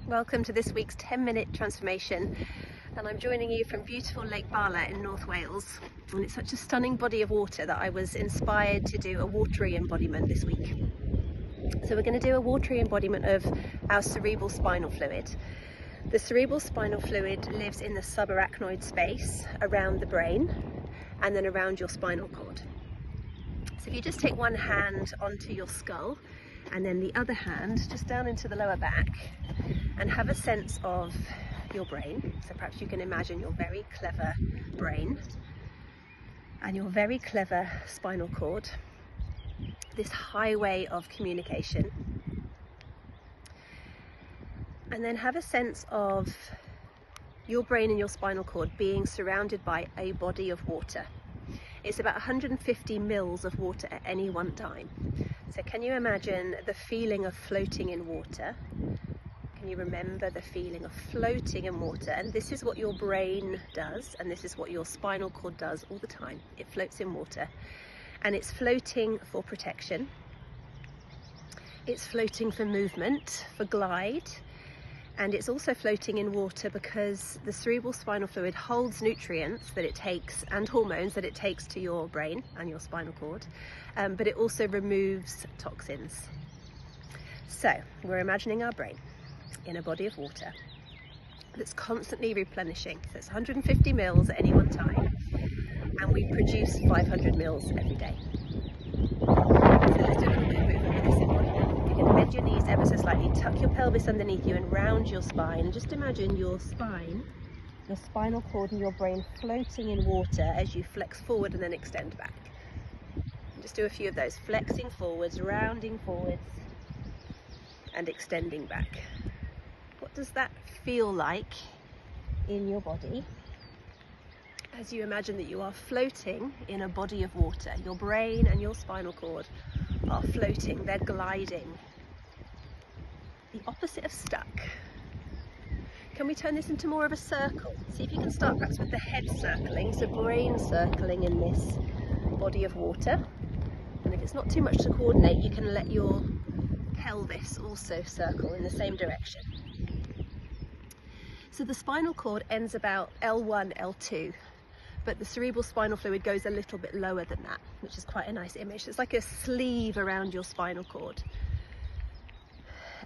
Welcome to this week's 10-minute transformation, and I'm joining you from beautiful Lake Bala in North Wales, and it's such a stunning body of water that I was inspired to do a watery embodiment this week. So we're going to do a watery embodiment of our cerebral spinal fluid. The cerebral spinal fluid lives in the subarachnoid space around the brain and then around your spinal cord. So if you just take one hand onto your skull and then the other hand just down into the lower back and have a sense of your brain. So perhaps you can imagine your very clever brain and your very clever spinal cord, this highway of communication. And then have a sense of your brain and your spinal cord being surrounded by a body of water. It's about 150 mils of water at any one time. So can you imagine the feeling of floating in water? Can you remember the feeling of floating in water? And this is what your brain does, and this is what your spinal cord does all the time. It floats in water, and it's floating for protection. It's floating for movement, for glide. And it's also floating in water because the cerebral spinal fluid holds nutrients that it takes and hormones that it takes to your brain and your spinal cord, but it also removes toxins. So we're imagining our brain in a body of water that's constantly replenishing. So it's 150 mils at any one time, and we produce 500 mils every day. So let's do a little bit of movement with this embodiment. You're going to bend your knees ever so slightly, tuck your pelvis underneath you and round your spine, and just imagine your spine, your spinal cord and your brain floating in water as you flex forward and then extend back. And just do a few of those, flexing forwards, rounding forwards and extending back. What does that feel like in your body as you imagine that you are floating in a body of water? Your brain and your spinal cord are floating, they're gliding. The opposite of stuck. Can we turn this into more of a circle? See if you can start perhaps with the head circling, so brain circling in this body of water. And if it's not too much to coordinate, you can let your pelvis also circle in the same direction. So the spinal cord ends about L1, L2. But the cerebral spinal fluid goes a little bit lower than that, which is quite a nice image. It's like a sleeve around your spinal cord.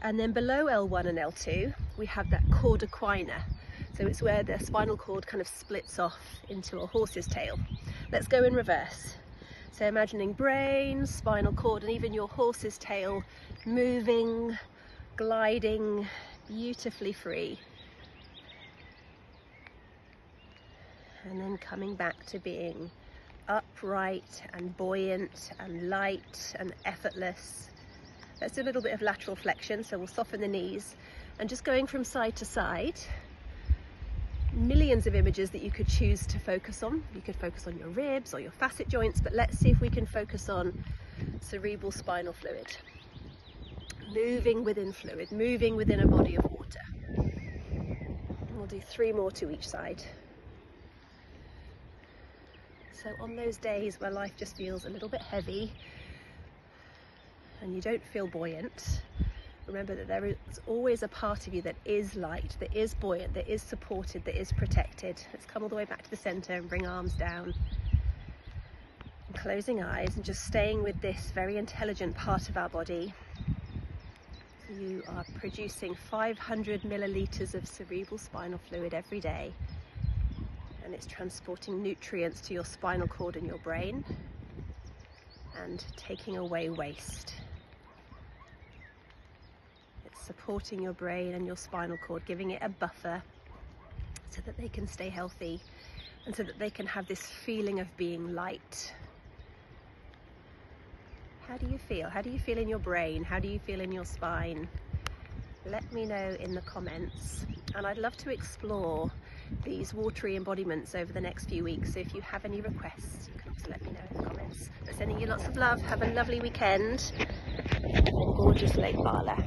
And then below L1 and L2, we have that cord equina. So it's where the spinal cord kind of splits off into a horse's tail. Let's go in reverse. So imagining brain, spinal cord, and even your horse's tail moving, gliding, beautifully free. And then coming back to being upright and buoyant and light and effortless. Let's do a little bit of lateral flexion, so we'll soften the knees and just going from side to side. Millions of images that you could choose to focus on. You could focus on your ribs or your facet joints, but let's see if we can focus on cerebral spinal fluid. Moving within fluid, moving within a body of water. We'll do 3 more to each side. So on those days where life just feels a little bit heavy and you don't feel buoyant, remember that there is always a part of you that is light, that is buoyant, that is supported, that is protected. Let's come all the way back to the center and bring arms down. And closing eyes and just staying with this very intelligent part of our body. You are producing 500 milliliters of cerebral spinal fluid every day. And it's transporting nutrients to your spinal cord and your brain and taking away waste. It's supporting your brain and your spinal cord, giving it a buffer so that they can stay healthy and so that they can have this feeling of being light. How do you feel? How do you feel in your brain? How do you feel in your spine? Let me know in the comments, and I'd love to explore these watery embodiments over the next few weeks. So if you have any requests, you can also let me know in the comments. But sending you lots of love. Have a lovely weekend in gorgeous Lake Bala.